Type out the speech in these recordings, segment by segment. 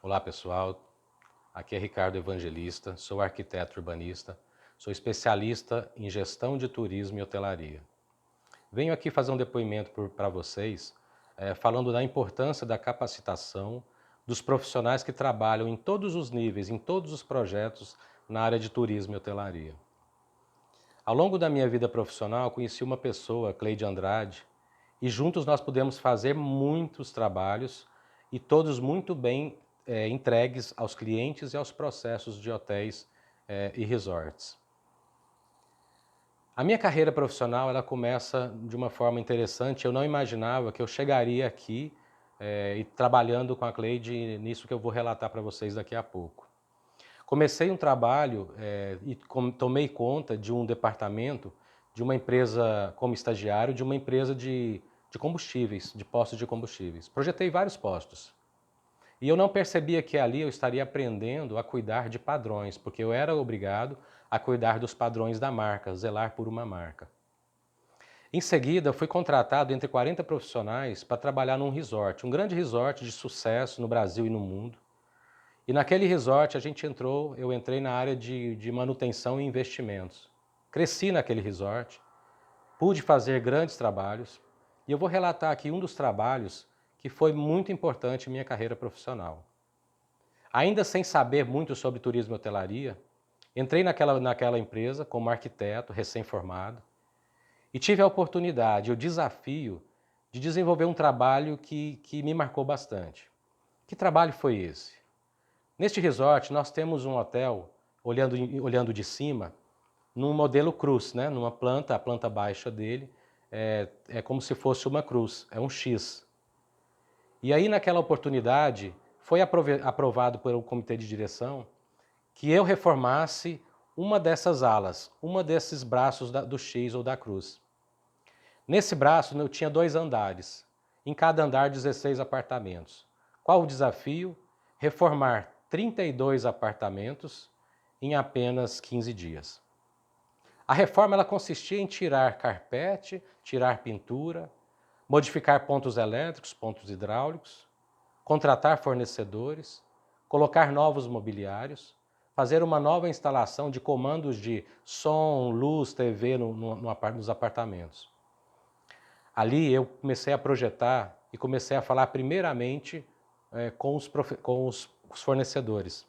Olá pessoal, aqui é Ricardo Evangelista, sou arquiteto urbanista, sou especialista em gestão de turismo e hotelaria. Venho aqui fazer um depoimento para vocês, falando da importância da capacitação dos profissionais que trabalham em todos os níveis, em todos os projetos na área de turismo e hotelaria. Ao longo da minha vida profissional, conheci uma pessoa, Cleide Andrade, e juntos nós pudemos fazer muitos trabalhos e todos muito bem entregues aos clientes e aos processos de hotéis e resorts. A minha carreira profissional ela começa de uma forma interessante. Eu não imaginava que eu chegaria aqui e trabalhando com a Cleide nisso que eu vou relatar para vocês daqui a pouco. Comecei um trabalho e tomei conta de um departamento de uma empresa como estagiário, de uma empresa de combustíveis, de postos de combustíveis. Projetei vários postos. E eu não percebia que ali eu estaria aprendendo a cuidar de padrões, porque eu era obrigado a cuidar dos padrões da marca, zelar por uma marca. Em seguida, fui contratado entre 40 profissionais para trabalhar num resort, um grande resort de sucesso no Brasil e no mundo. E naquele resort eu entrei na área de manutenção e investimentos. Cresci naquele resort, pude fazer grandes trabalhos e eu vou relatar aqui um dos trabalhos que foi muito importante em minha carreira profissional. Ainda sem saber muito sobre turismo e hotelaria, entrei naquela empresa como arquiteto recém-formado e tive a oportunidade, o desafio de desenvolver um trabalho que me marcou bastante. Que trabalho foi esse? Neste resort, nós temos um hotel, olhando de cima, num modelo cruz, né? Numa planta, a planta baixa dele é como se fosse uma cruz, é um X. E aí, naquela oportunidade, foi aprovado pelo comitê de direção que eu reformasse uma dessas alas, uma desses braços do X ou da cruz. Nesse braço, eu tinha 2 andares, em cada andar 16 apartamentos. Qual o desafio? Reformar 32 apartamentos em apenas 15 dias. A reforma ela consistia em tirar carpete, tirar pintura, modificar pontos elétricos, pontos hidráulicos, contratar fornecedores, colocar novos mobiliários, fazer uma nova instalação de comandos de som, luz, TV nos apartamentos. Ali eu comecei a projetar e comecei a falar primeiramente com os fornecedores.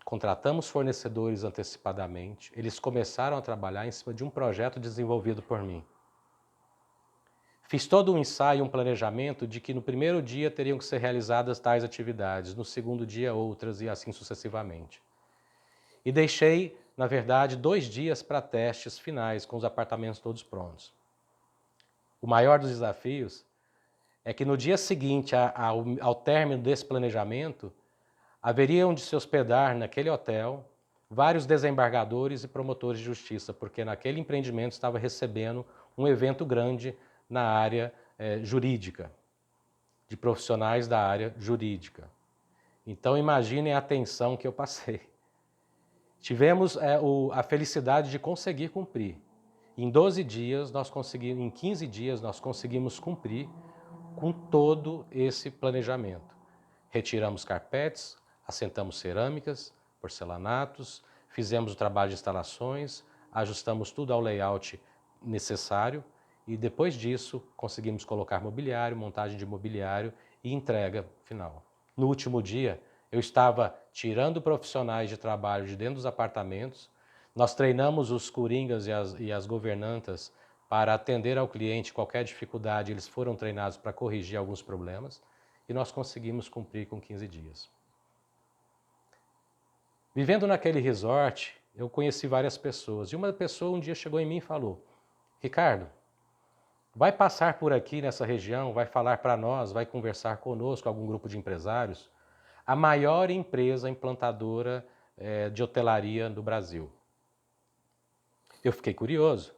Contratamos fornecedores antecipadamente, eles começaram a trabalhar em cima de um projeto desenvolvido por mim. Fiz todo um ensaio, um planejamento de que no primeiro dia teriam que ser realizadas tais atividades, no segundo dia outras e assim sucessivamente. E deixei, na verdade, 2 dias para testes finais com os apartamentos todos prontos. O maior dos desafios é que no dia seguinte ao término desse planejamento, haveriam de se hospedar naquele hotel vários desembargadores e promotores de justiça, porque naquele empreendimento estava recebendo um evento grande na área jurídica, de profissionais da área jurídica. Então imaginem a tensão que eu passei. Tivemos a felicidade de conseguir cumprir. Em 12 dias, em 15 dias, nós conseguimos cumprir com todo esse planejamento. Retiramos carpetes, assentamos cerâmicas, porcelanatos, fizemos o trabalho de instalações, ajustamos tudo ao layout necessário e depois disso conseguimos colocar mobiliário, montagem de mobiliário e entrega final. No último dia, eu estava tirando profissionais de trabalho de dentro dos apartamentos, nós treinamos os coringas e as governantas para atender ao cliente qualquer dificuldade, eles foram treinados para corrigir alguns problemas e nós conseguimos cumprir com 15 dias. Vivendo naquele resort, eu conheci várias pessoas e uma pessoa um dia chegou em mim e falou: Ricardo, vai passar por aqui nessa região, vai falar para nós, vai conversar conosco, algum grupo de empresários, a maior empresa implantadora de hotelaria do Brasil. Eu fiquei curioso.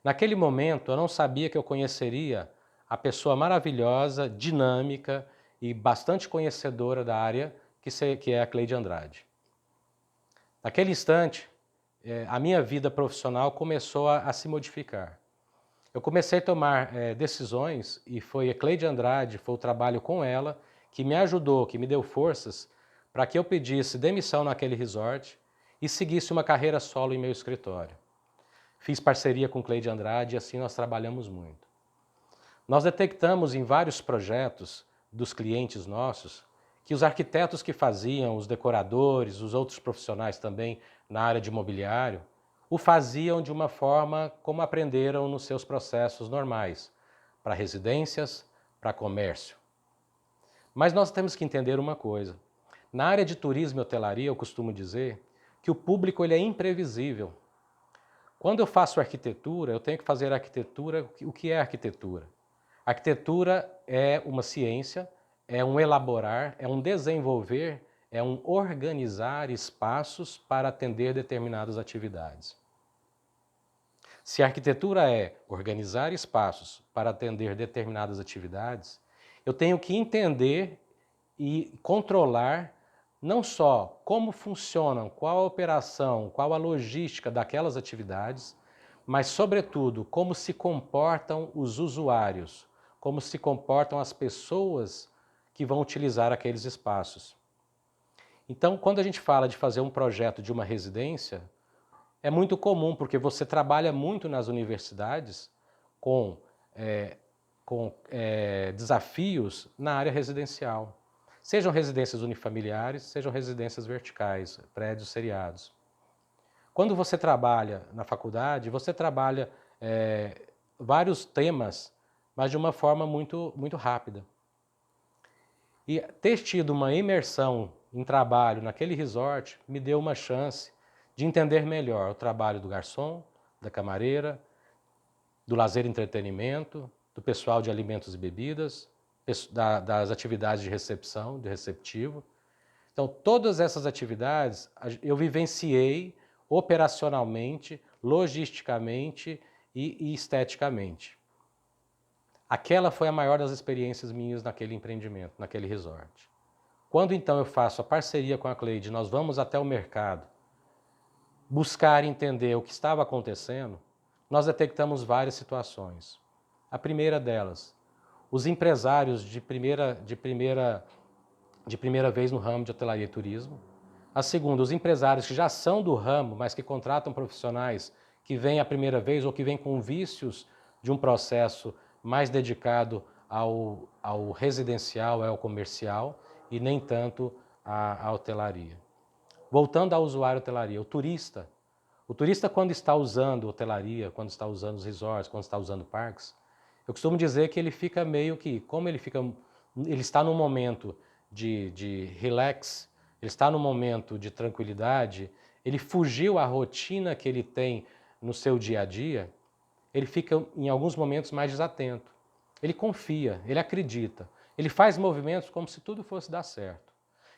Naquele momento, eu não sabia que eu conheceria a pessoa maravilhosa, dinâmica e bastante conhecedora da área, que é a Cleide Andrade. Naquele instante, a minha vida profissional começou a se modificar. Eu comecei a tomar decisões e foi a Cleide Andrade, foi o trabalho com ela, que me ajudou, que me deu forças para que eu pedisse demissão naquele resort e seguisse uma carreira solo em meu escritório. Fiz parceria com Cleide Andrade e assim nós trabalhamos muito. Nós detectamos em vários projetos dos clientes nossos que os arquitetos que faziam, os decoradores, os outros profissionais também na área de mobiliário, o faziam de uma forma como aprenderam nos seus processos normais, para residências, para comércio. Mas nós temos que entender uma coisa. Na área de turismo e hotelaria, eu costumo dizer que o público ele é imprevisível. Quando eu faço arquitetura, eu tenho que fazer arquitetura. O que é arquitetura? Arquitetura é uma ciência, é um elaborar, é um desenvolver, é um organizar espaços para atender determinadas atividades. Se a arquitetura é organizar espaços para atender determinadas atividades, eu tenho que entender e controlar não só como funcionam, qual a operação, qual a logística daquelas atividades, mas, sobretudo, como se comportam os usuários, como se comportam as pessoas que vão utilizar aqueles espaços. Então, quando a gente fala de fazer um projeto de uma residência, é muito comum, porque você trabalha muito nas universidades com desafios na área residencial. Sejam residências unifamiliares, sejam residências verticais, prédios seriados. Quando você trabalha na faculdade, você trabalha vários temas, mas de uma forma muito rápida. E ter tido uma imersão em trabalho naquele resort me deu uma chance de entender melhor o trabalho do garçom, da camareira, do lazer e entretenimento, do pessoal de alimentos e bebidas, das atividades de recepção, de receptivo. Então, todas essas atividades eu vivenciei operacionalmente, logisticamente e esteticamente. Aquela foi a maior das experiências minhas naquele empreendimento, naquele resort. Quando então eu faço a parceria com a Cleide, nós vamos até o mercado, buscar entender o que estava acontecendo, nós detectamos várias situações. A primeira delas, os empresários de primeira vez no ramo de hotelaria e turismo. A segunda, os empresários que já são do ramo, mas que contratam profissionais que vêm a primeira vez ou que vêm com vícios de um processo mais dedicado ao residencial, ao comercial e nem tanto à hotelaria. Voltando ao usuário hotelaria, o turista quando está usando hotelaria, quando está usando os resorts, quando está usando parques, eu costumo dizer que ele fica meio que, como ele está num momento de relax, ele está num momento de tranquilidade, ele fugiu à rotina que ele tem no seu dia a dia, ele fica em alguns momentos mais desatento. Ele confia, ele acredita, ele faz movimentos como se tudo fosse dar certo.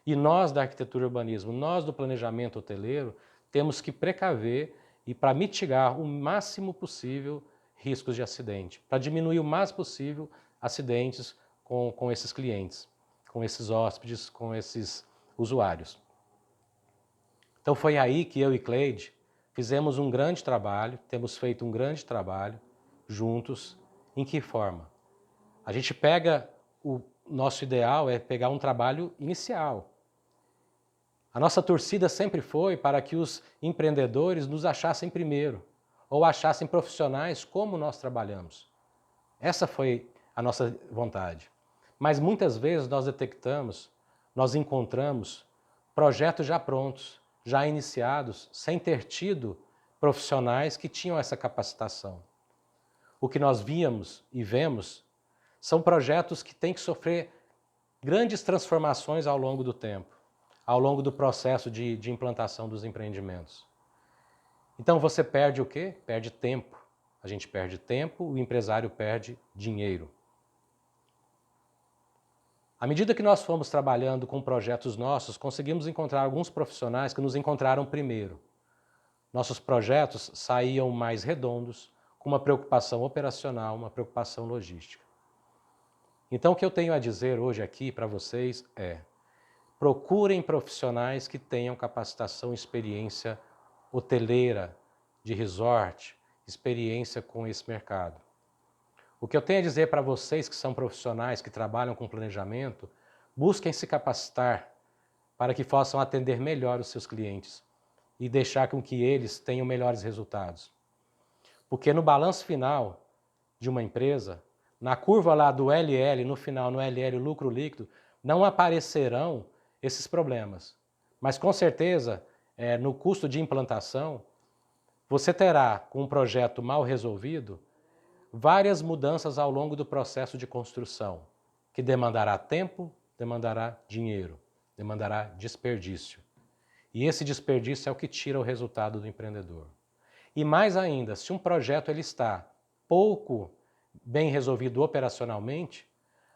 E nós da arquitetura e urbanismo, nós do planejamento hoteleiro, temos que precaver e para mitigar o máximo possível riscos de acidente, para diminuir o mais possível acidentes com esses clientes, com esses hóspedes, com esses usuários. Então foi aí que eu e Cleide fizemos um grande trabalho, temos feito um grande trabalho juntos. Em que forma? A gente o nosso ideal é pegar um trabalho inicial. A nossa torcida sempre foi para que os empreendedores nos achassem primeiro, ou achassem profissionais como nós trabalhamos. Essa foi a nossa vontade. Mas muitas vezes nós detectamos, nós encontramos projetos já prontos, já iniciados, sem ter tido profissionais que tinham essa capacitação. O que nós víamos e vemos são projetos que têm que sofrer grandes transformações ao longo do tempo, ao longo do processo de implantação dos empreendimentos. Então você perde o quê? Perde tempo. A gente perde tempo, o empresário perde dinheiro. À medida que nós fomos trabalhando com projetos nossos, conseguimos encontrar alguns profissionais que nos encontraram primeiro. Nossos projetos saíam mais redondos, com uma preocupação operacional, uma preocupação logística. Então o que eu tenho a dizer hoje aqui para vocês é: procurem profissionais que tenham capacitação e experiência hoteleira, de resort, experiência com esse mercado. O que eu tenho a dizer para vocês que são profissionais, que trabalham com planejamento, Busquem se capacitar para que possam atender melhor os seus clientes e deixar com que eles tenham melhores resultados. Porque no balanço final de uma empresa, na curva lá do LL, no final, no LL, lucro líquido, não aparecerão esses problemas. Mas com certeza, no custo de implantação, você terá, com um projeto mal resolvido, várias mudanças ao longo do processo de construção, que demandará tempo, demandará dinheiro, demandará desperdício. E esse desperdício é o que tira o resultado do empreendedor. E mais ainda, se um projeto ele está pouco bem resolvido operacionalmente,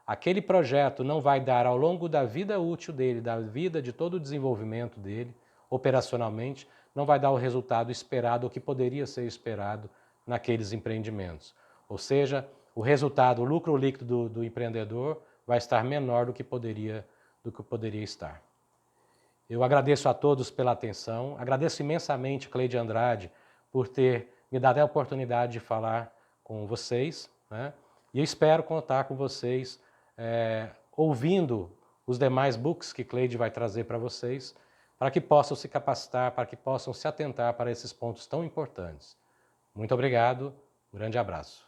aquele projeto não vai dar ao longo da vida útil dele, da vida de todo o desenvolvimento dele, operacionalmente, não vai dar o resultado esperado ou que poderia ser esperado naqueles empreendimentos. Ou seja, o resultado, o lucro líquido do empreendedor vai estar menor do que poderia estar. Eu agradeço a todos pela atenção, agradeço imensamente Cleide Andrade por ter me dado a oportunidade de falar com vocês, né? E eu espero contar com vocês ouvindo os demais books que Cleide vai trazer para vocês, para que possam se capacitar, para que possam se atentar para esses pontos tão importantes. Muito obrigado, um grande abraço.